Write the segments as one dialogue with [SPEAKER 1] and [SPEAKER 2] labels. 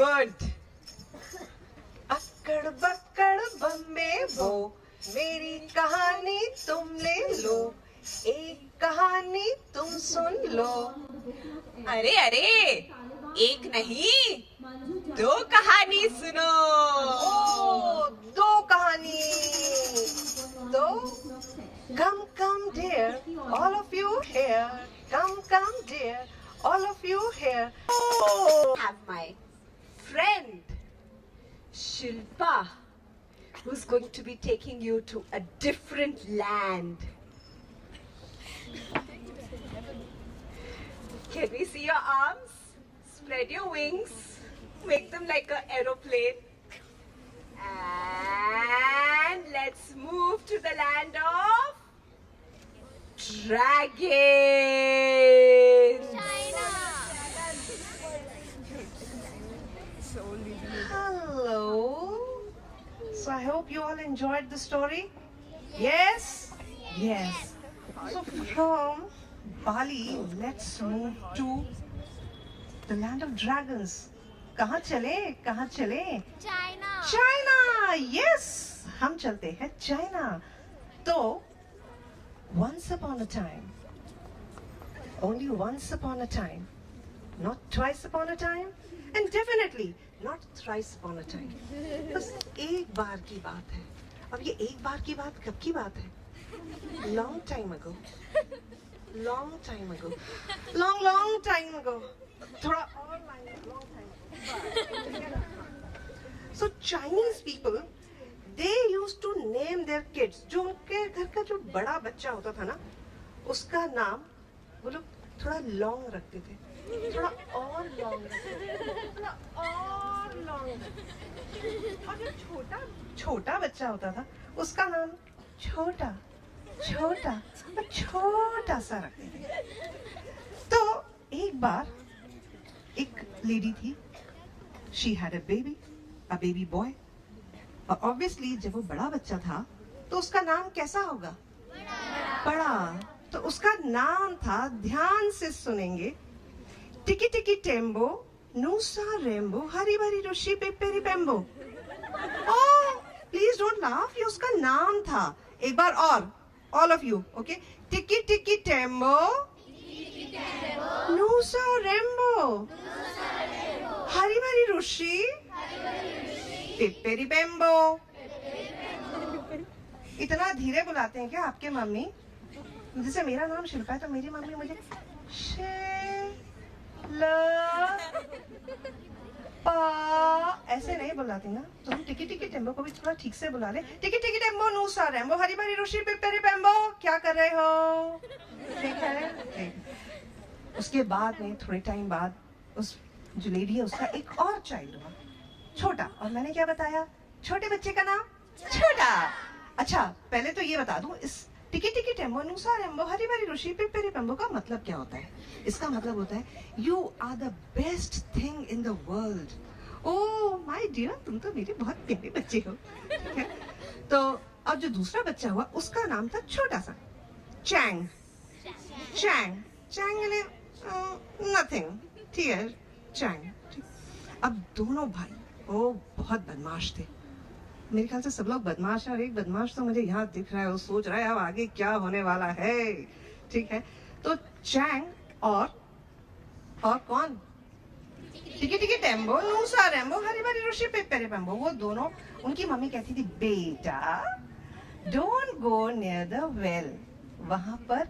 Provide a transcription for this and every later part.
[SPEAKER 1] good. अक्कड़ बक्कड़ Bombay बो, मेरी कहानी तुम ले लो, एक कहानी तुम सुन लो। अरे अरे, एक नहीं, दो कहानी सुनो। ओ, दो कहानी। तो come dear, all of you here. Come dear, all of you here. Oh, I have my friend Shilpa, who's going to be taking you to a different land. Can we see your arms? Spread your wings. Make them like an aeroplane. And let's move to the land of dragons.
[SPEAKER 2] China.
[SPEAKER 1] Hello. So I hope you all enjoyed the story. Yes? Yes. So from Bali, let's move to the land of dragons. कहाँ चले? कहाँ चले?
[SPEAKER 2] China.
[SPEAKER 1] China. Yes, हम चलते हैं China. तो once upon a time, only once upon a time, not twice upon a time, and definitely not thrice upon a time. बस एक बार की बात है। अब ये एक बार की बात कब की बात है? Long time ago. Long time ago. Long time ago. थोड़ा और long time ago. So Chinese people, they used to name their kids. जो उनके घर का जो बड़ा बच्चा होता था ना, उसका नाम वो लोग थोड़ा लॉन्ग रखते थे, थोड़ा और लॉन्ग रखते थे, थोड़ा और लॉन्ग रखते थे। और जो छोटा बच्चा होता था, उसका नाम छोटा सा रखते थे। तो एक बार एक लेडी थी, she had a baby boy, और ऑब्वियसली जब वो बड़ा बच्चा था तो उसका नाम कैसा होगा? बड़ा। तो उसका नाम था, ध्यान से सुनेंगे, टिकी टिकी टेम्बो नूसा रेम्बो हरी भरी रुशी पेपेरी पेम्बो। ओह, प्लीज डोंट लाफ, ये उसका नाम था। एक बार और, ऑल ऑफ यू, ओके? टिकी टिकी टेम्बो नूसा रेम्बो हरी भरी रुशी पेपेरी पेम्बो। इतना धीरे बुलाते हैं क्या आपके मम्मी? जैसे मेरा नाम शिल्पा है तो मेरी मम्मी मुझे ऐसे नहीं बुलाती ना, तो हम टिकी टिकी टेम्बो को भी थोड़ा ठीक से बुला ले। टिकी टिकी टेम्बो नूसा रेम्बो हरी भरी रुशी पेपेरी पेम्बो। क्या कर रहे हो? ठीक है, ठीक। उसके बाद में थोड़े टाइम बाद उस जो लेडी है उसका एक और चाइल्ड हुआ, छोटा। और मैंने क्या बताया? छोटे बच्चे का नाम छोटा। अच्छा, पहले तो ये बता दूं, इस टिकी टिकी टेम्बो नूसा रेम्बो हरी भरी रुशी पेपेरी पेम्बो का मतलब क्या होता है? इसका मतलब होता है you are the best thing in the world. Oh my dear, तुम तो मेरे बहुत प्यारे बच्चे हो। ठीक है? तो अब जो दूसरा बच्चा हुआ उसका नाम था छोटा सा, चैंग। यानी नथिंग, ठीक है, चैंग। अब दोनों भाई वो बहुत बदमाश थे। मेरे ख्याल से सब लोग बदमाश हैं, और एक बदमाश तो मुझे यहाँ दिख रहा है, वो सोच रहा है अब आगे क्या होने वाला है। ठीक है, तो चैंग और कौन? टिकी टिकी टेम्बो नूसा रेम्बो हरी भरी रुशी पेपेरी पेम्बो। वो दोनों, उनकी मम्मी कहती थी, बेटा don't go near the well, वहां पर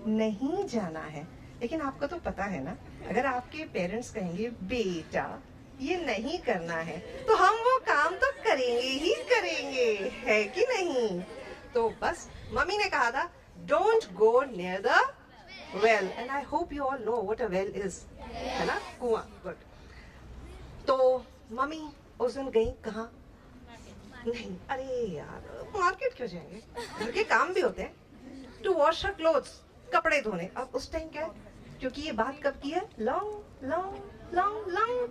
[SPEAKER 1] नहीं जाना है। लेकिन आपको तो पता है ना, अगर आपके पेरेंट्स कहेंगे बेटा ये नहीं करना है, तो हम वो काम तो करेंगे ही करेंगे, है कि नहीं? तो बस मम्मी ने कहा था, don't go near the well, and I hope you all know what a well is, है ना? कुआं। गुड। तो मम्मी उस दिन गई कहाँ? नहीं, अरे यार मार्केट क्यों जाएंगे, घर के काम भी होते हैं। टू वॉश हर क्लोथ्स, कपड़े धोने। अब उस टाइम क्या है, क्योंकि ये बात कब की है? Long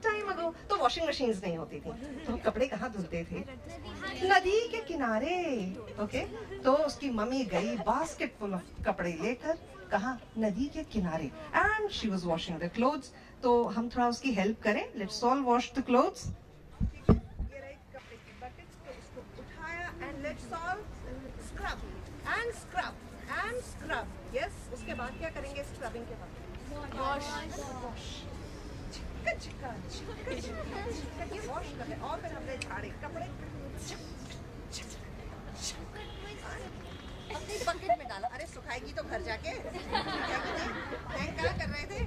[SPEAKER 1] time ago. तो वॉशिंग मशीन्स नहीं होती थी, तो कपड़े कहाँ धुलते थे? नदी के किनारे। ओके, तो उसकी मम्मी गई बास्केट फुल ऑफ कपड़े लेकर, कहाँ? नदी के किनारे। And she was washing the clothes. तो हम थोड़ा उसकी हेल्प करें. Let's all wash the clothes. ये रहे कपड़े की बकेट्स, तो इसको उठाया and let's all scrub and scrub and scrub. Yes, उसके बाद क्या करेंगे? स्क्रबिंग के बाद वॉश. चिक्का चिक्का चिक्का चिक्का चिक्का ये वॉश कर ले. और फिर हमने झाड़े कपड़े अपनी बकेट में डाला. अरे सुखाएगी तो घर जाके. हैंग क्या कर रहे थे?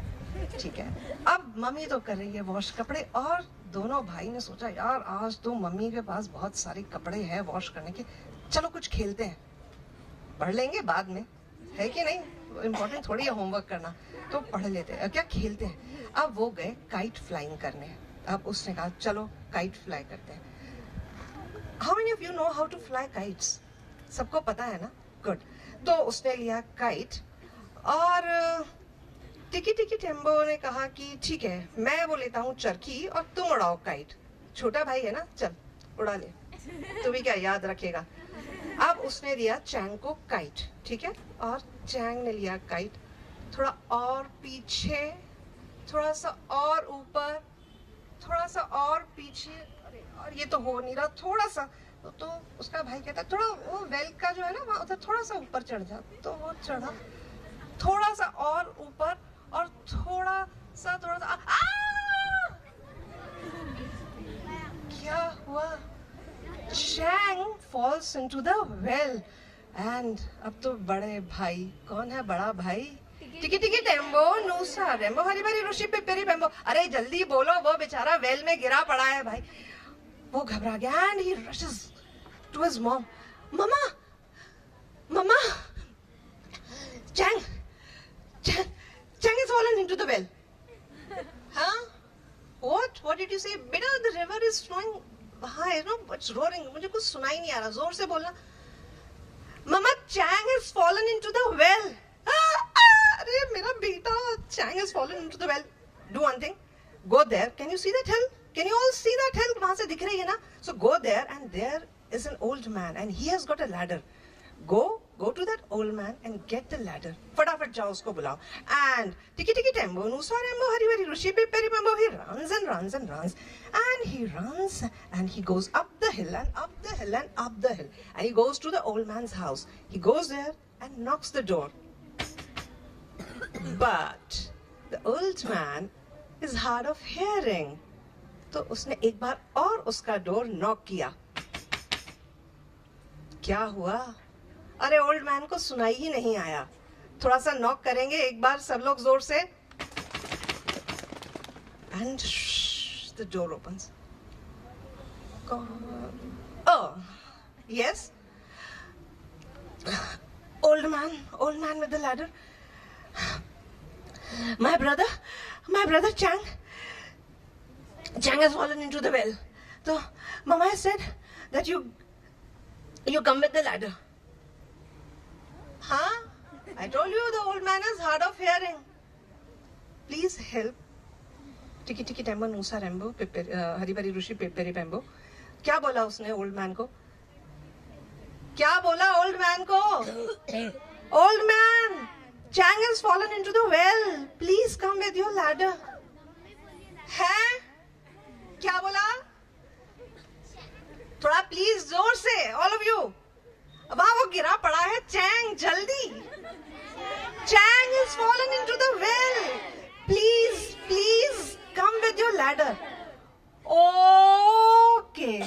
[SPEAKER 1] ठीक है, अब मम्मी तो कर रही है वॉश कपड़े, और दोनों भाई ने सोचा यार आज तो मम्मी के पास बहुत सारे कपड़े हैं वॉश करने के, चलो कुछ खेलते हैं. पढ़ लेंगे बाद में, है कि नहीं? इम्पोर्टेंट थोड़ी है होमवर्क करना, तो पढ़ लेते हैं. क्या खेलते हैं? अब वो गए काइट फ्लाइंग करने. अब उसने कहा चलो काइट फ्लाई करते हैं. How many of you know how to fly kites? सबको पता है ना? गुड. तो उसने लिया काइट, और टिकी टिकी टेम्बो ने कहा कि ठीक है मैं वो लेता हूँ चरखी और तुम उड़ाओ काइट. छोटा भाई है ना, चल उड़ा ले, तू भी क्या याद रखेगा. अब उसने दिया चैंग को काइट, ठीक है, और चैंग ने लिया काइट. थोड़ा और पीछे, थोड़ा सा और ऊपर, थोड़ा सा और पीछे. अरे और ये तो हो नहीं रहा. थोड़ा सा तो उसका भाई कहता थोड़ा वो वेल का जो है ना वहाँ उधर थोड़ा सा ऊपर चढ़ जा. तो वो चढ़ा, थोड़ा सा और ऊपर, और थोड़ा सा क्या हुआ? Chang falls into the well. And अब तो बड़े भाई, कौन है बड़ा भाई? टिकी टिकी टेम्बो नूसा रेम्बो हरी भरी ऋषि पिपरी पेम्बो. अरे जल्दी बोलो, वो बेचारा वेल में गिरा पड़ा है भाई. वो घबरा गया and he rushes to his mom. Mama mama, Chang has fallen into the well. Huh? What did you say? Beta, the river is flowing high, no? It's roaring. मुझे कुछ सुनाई नहीं आ रहा. जोर से बोलना. Mama, Chang has fallen into the well. अरे मेरा बेटा, Chang has fallen into the well. Do one thing. Go there. Can you see that hill? Can you all see that hill? वहाँ से दिख रही है ना? So go there, and there is an old man, and he has got a ladder. Go to that old man and get the ladder. फटाफट जाओ उसको बुलाओ. And टिकी टिकी टेम्बो नूसा रेम्बो हरी भरी ऋषि Pipri पेम्बो. He runs and runs and runs, and he runs and he goes up the hill and up the hill and up the hill, and he goes to the old man's house. He goes there and knocks the door. But the old man is hard of hearing. तो उसने एक बार और उसका door knock किया. क्या हुआ? अरे old man को सुनाई ही नहीं आया. थोड़ा सा नॉक करेंगे एक बार सब लोग जोर से. And the door opens. Oh, yes. Old man with the ladder. My brother Chang has fallen into the well. So Mama has said that you come with the ladder. Huh? I told you the old man is hard of hearing. Please help. टिकी टिकी Tembo नूसा रेम्बो हरी भरी ऋषि peppery पेम्बो. क्या बोला उसने old man को? क्या बोला ओल्ड मैन को? Old man, Chang has fallen into the well. Please come with your ladder. है? क्या बोला? थोड़ा प्लीज जोर से, all of you. वहाँ वो गिरा पड़ा है Chang, जल्दी. Chang has fallen into the well. Please come with your ladder. Okay,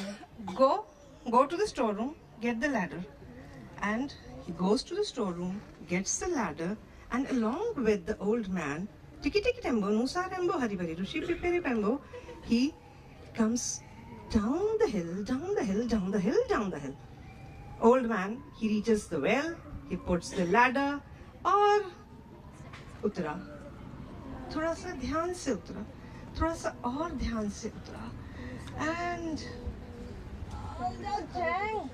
[SPEAKER 1] go to the storeroom, get the ladder. And he goes to the storeroom, gets the ladder, and along with the old man, Tiki Tiki Tembo, Nusa Rembo, Hari Bari Rushi Piperi Pembo, he comes down the hill. Old man, he reaches the well, he puts the ladder, और उतरा. थोड़ा सा ध्यान से उतरा, थोड़ा सा और ध्यान से उतरा. And Chang,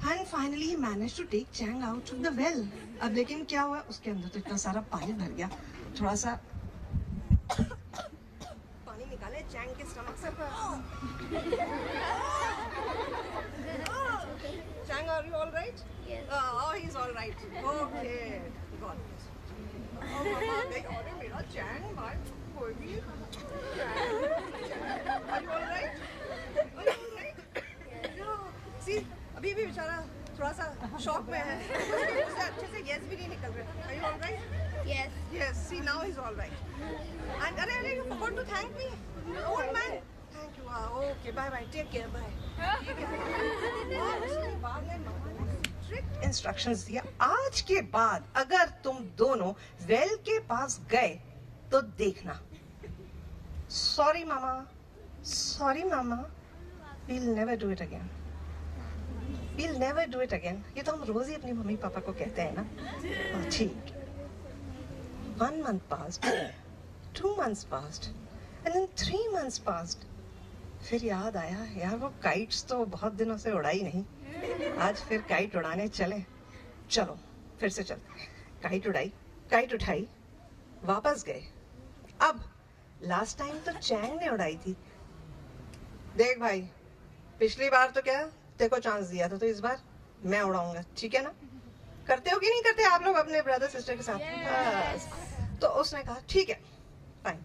[SPEAKER 1] and finally he managed to take Chang out of the well. अब लेकिन क्या हुआ? उसके अंदर तो इतना सारा पानी भर गया. थोड़ा सा पानी निकाले Chang के स्टमक से. Chang, are you all right?
[SPEAKER 2] Yes.
[SPEAKER 1] Oh, he's all right. Okay. God. Oh, Mama, गई और मेरा Chang, भाई कोई भी. Are you all right? Are you all right? Yeah. See, अभी भी बेचारा थोड़ा सा शॉक में है. उससे अच्छे से yes भी नहीं निकल रहा. Are you all right?
[SPEAKER 2] Yes.
[SPEAKER 1] Yes. See, now he's all right. And अरे you forgot to thank me, old man. Thank you. Okay. Bye bye. Take care. Bye. उसके बाद में मामा ने स्ट्रिक्ट इंस्ट्रक्शंस दिया. आज के बाद अगर तुम दोनों वेल के पास गए तो देखना. Sorry mama, sorry mama, we'll never do it again. We'll never do it again. ये तो हम रोज ही अपनी मम्मी पापा को कहते हैं ना. ठीक. 1 month passed, 2 months passed, and then 3 months passed. फिर याद आया यार वो काइट्स तो बहुत दिनों से उड़ाई नहीं. आज फिर काइट उड़ाने चले. चलो फिर से चलते. काइट उड़ाई, काइट उठाई, वापस गए. अब लास्ट टाइम तो चैंग ने उड़ाई थी. देख भाई, पिछली बार तो क्या तेरे को चांस दिया था, तो इस बार मैं उड़ाऊंगा. ठीक है ना? करते हो कि नहीं करते आप लोग अपने ब्रदर सिस्टर के साथ? बस. तो उसने कहा ठीक है, फाइन.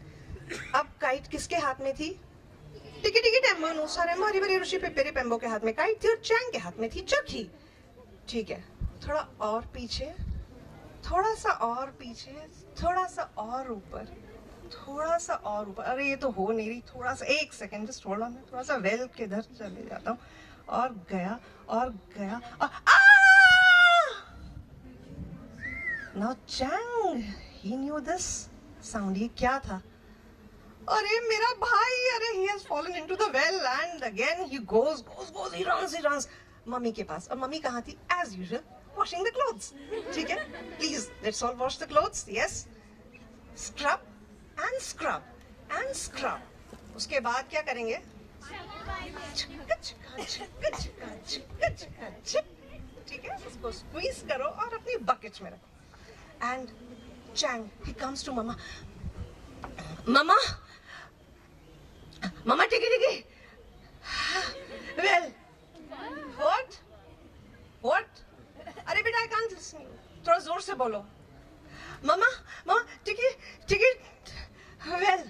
[SPEAKER 1] अब काइट किसके हाथ में थी? टिकी टिकी टेम्बो नूसा रेम्बो हरी भरी रुशि पिप्पेरी पेम्बो के हाथ में काइट थी और चैंग के हाथ में थी चक्की. ठीक है, थोड़ा और पीछे, थोड़ा सा और पीछे, थोड़ा सा और ऊपर, थोड़ा सा और ऊपर. अरे ये तो हो नहीं रही. थोड़ा सा, एक सेकेंड जस्ट होल्ड ऑन. थोड़ा सा वेल के इधर चले जाता हूँ. और गया और गया और now Chang he knew this sound. ये क्या था? अरे मेरा भाई, अरे he has fallen into the well and again he goes, he runs mummy के पास. और मम्मी कहाँ थी? As usual, washing the clothes. ठीक है? Please, let's all wash the clothes. Yes. Scrub and scrub and scrub. उसके बाद क्या करेंगे? ठीक है? उसको squeeze करो और अपनी bucket में रखो. And Chang, he comes to Mama. Mama, टिकी. Well, what? अरे बेटा, I can't listen. थोड़ा जोर से बोलो. Mama, टिकी. Well,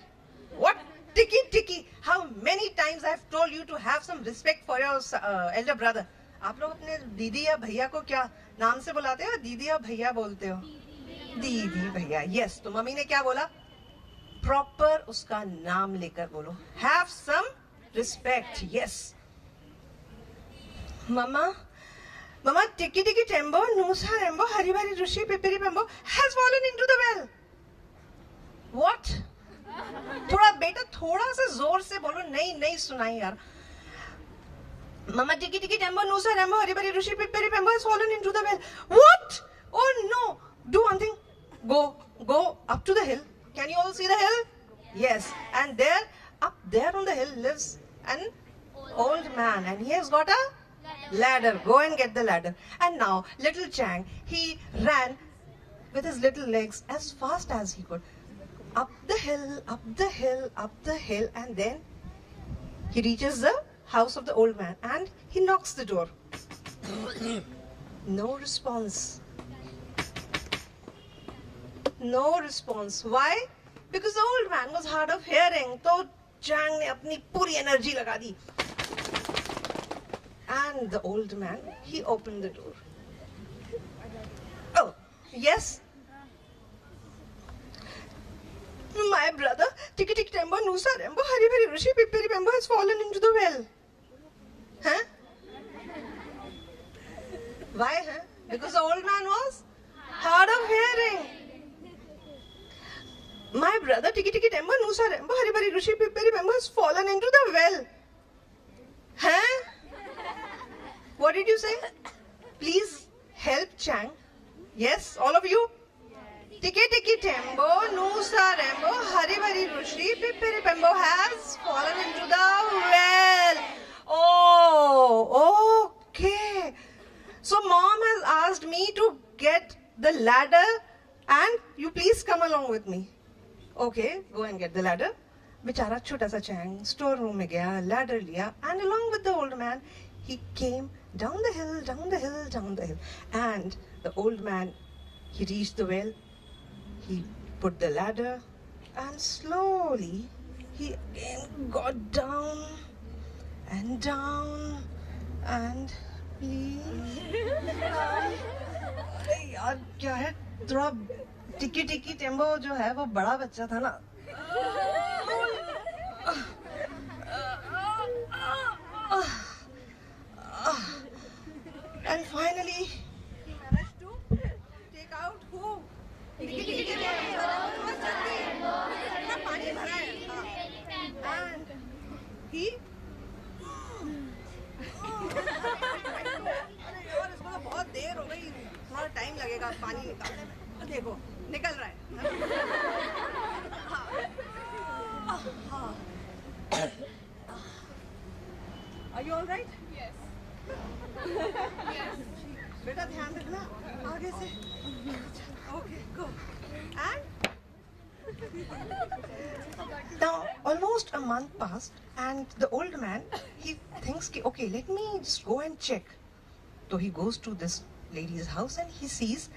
[SPEAKER 1] what? टिकी. How many times I have told you to have some respect for your elder brother. आप लोग अपने दीदी या भैया को क्या नाम से बुलाते हो? दीदी या भैया बोलते हो? दीदी भैया. Yes. तो मम्मी ने क्या बोला? प्रॉपर उसका नाम लेकर बोलो. Have some respect. Yes. Mama Tikki Tembo नूसा रेम्बो हरी भरी रुशि पिप्पेरी पेम्बो has fallen into the well. What? थोड़ा बेटा, थोड़ा सा जोर से बोलो. नहीं सुनाई यार. ममा टिकी टेम्बो नूसा रेम्बो हरी भरी रुशि पिप्पेरी पेम्बो has fallen into the well. What? Oh no. Do one thing. Go up to the hill. Can you all see the hill? Yes. And there, up there on the hill lives an old man and he has got a ladder. Go and get the ladder. And now little Chang, he ran with his little legs as fast as he could. Up the hill and then he reaches the house of the old man and he knocks the door. No response. Why? Because the old man was hard of hearing. तो Chang ने अपनी पूरी energy लगा दी. And the old man, he opened the door. Oh, yes. My brother, Tiki Tembo, Nusa Rembo, Hari Bari Rushi, Pipperi Pembo has fallen into the well. Huh? Why? Huh? Because the old man was hard of hearing. My brother, Tiki Tembo, Nusa Rembo, Hari Bari Rushi, Pipperi Pembo has fallen into the well. Huh? What did you say? Please help Chang. Yes, all of you? Tiki Tembo, Nusa Rembo, Hari Bari Rushi, Pipperi Pembo has fallen into the well. Oh, okay. So mom has asked me to get the ladder and you please come along with me. Okay, go and get the ladder. बेचारा छोटा सा Chang store room में गया, ladder लिया, and along with the old man, he came down the hill, down the hill, down the hill. And the old man, he reached the well, he put the ladder, and slowly he again got down and down and अरे यार क्या है, थोड़ा टिकी टिकी टेम्बो जो है वो बड़ा बच्चा था ना. And finally he managed to take out who? And he यार इसको तो बहुत देर हो गई, थोड़ा टाइम लगेगा पानी निकालने में. देखो निकल रहा है. Are you all right?
[SPEAKER 2] Yes.
[SPEAKER 1] बेटा ध्यान रखना आगे से. Okay, go. And now almost a month passed, and the old man, he thinks, okay, let me just go and check. So he goes to this lady's house and he sees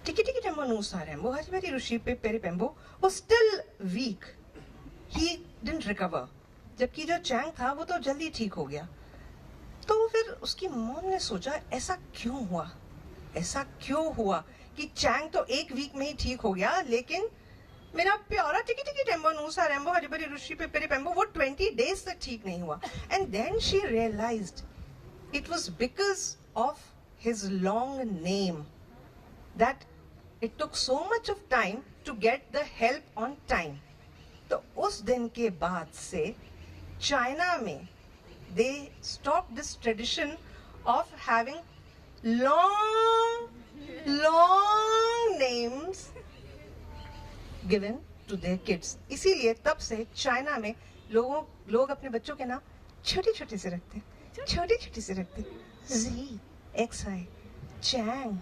[SPEAKER 1] Tiki Tiki Tembo Nusarembo, Hajibari Rushi Pe Peri Pembo was still weak. He didn't recover. जबकि जो Chang था वो तो जल्दी ठीक हो गया. तो फिर उसकी मॉम ने सोचा ऐसा क्यों हुआ कि चैंग तो एक वीक में ही ठीक हो गया, लेकिन मेरा प्यारा टिकी टिकी टेम्बो नूसा रेम्बो हरिबरी ऋषि पे पेरे पेम्बो वो 20 days तक ठीक नहीं हुआ. And then she realized it was because of his long name that it took so much of time to get the help on time. तो उस दिन के बाद से चाइना में they stopped this tradition of having long names given to their kids. इसीलिए तब से चाइना में लोग अपने बच्चों के नाम छोटे छोटे से रखते हैं. Z, XI, चैंग,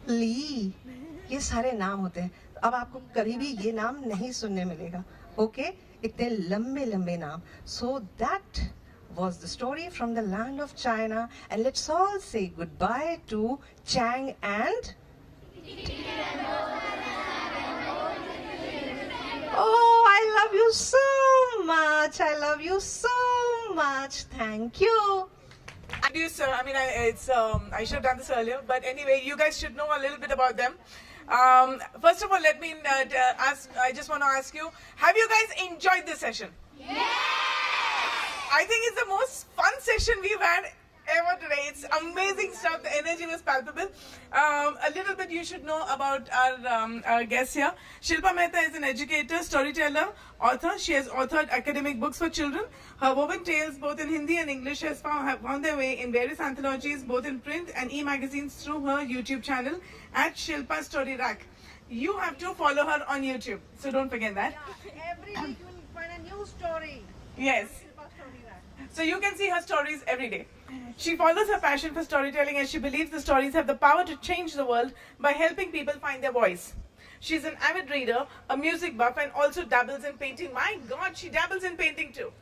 [SPEAKER 1] ली, ये सारे नाम होते हैं. अब आपको कभी भी ये नाम नहीं सुनने मिलेगा. ओके, इतने लंबे नाम. So that was the story from the land of China, and let's all say goodbye to Chang and oh, I love you so much. Thank you.
[SPEAKER 2] Sir, I mean, I should have done this earlier, but anyway, you guys should know a little bit about them. First of all, let me I just want to ask you, have you guys enjoyed this session? Yes! I think it's the most fun session we've had ever today. It's amazing stuff. The energy was palpable. A little bit you should know about our guest here. Shilpa Mehta is an educator, storyteller, author. She has authored academic books for children. Her woven tales, both in Hindi and English, have found their way in various anthologies, both in print and e-magazines through her YouTube channel at Shilpa Story Rack. You have to follow her on YouTube, so don't forget that.
[SPEAKER 1] Yeah, every week you will find a new story.
[SPEAKER 2] Yes. So you can see her stories every day. She follows her passion for storytelling as she believes the stories have the power to change the world by helping people find their voice. She's an avid reader, a music buff, and also dabbles in painting. My God, she dabbles in painting too.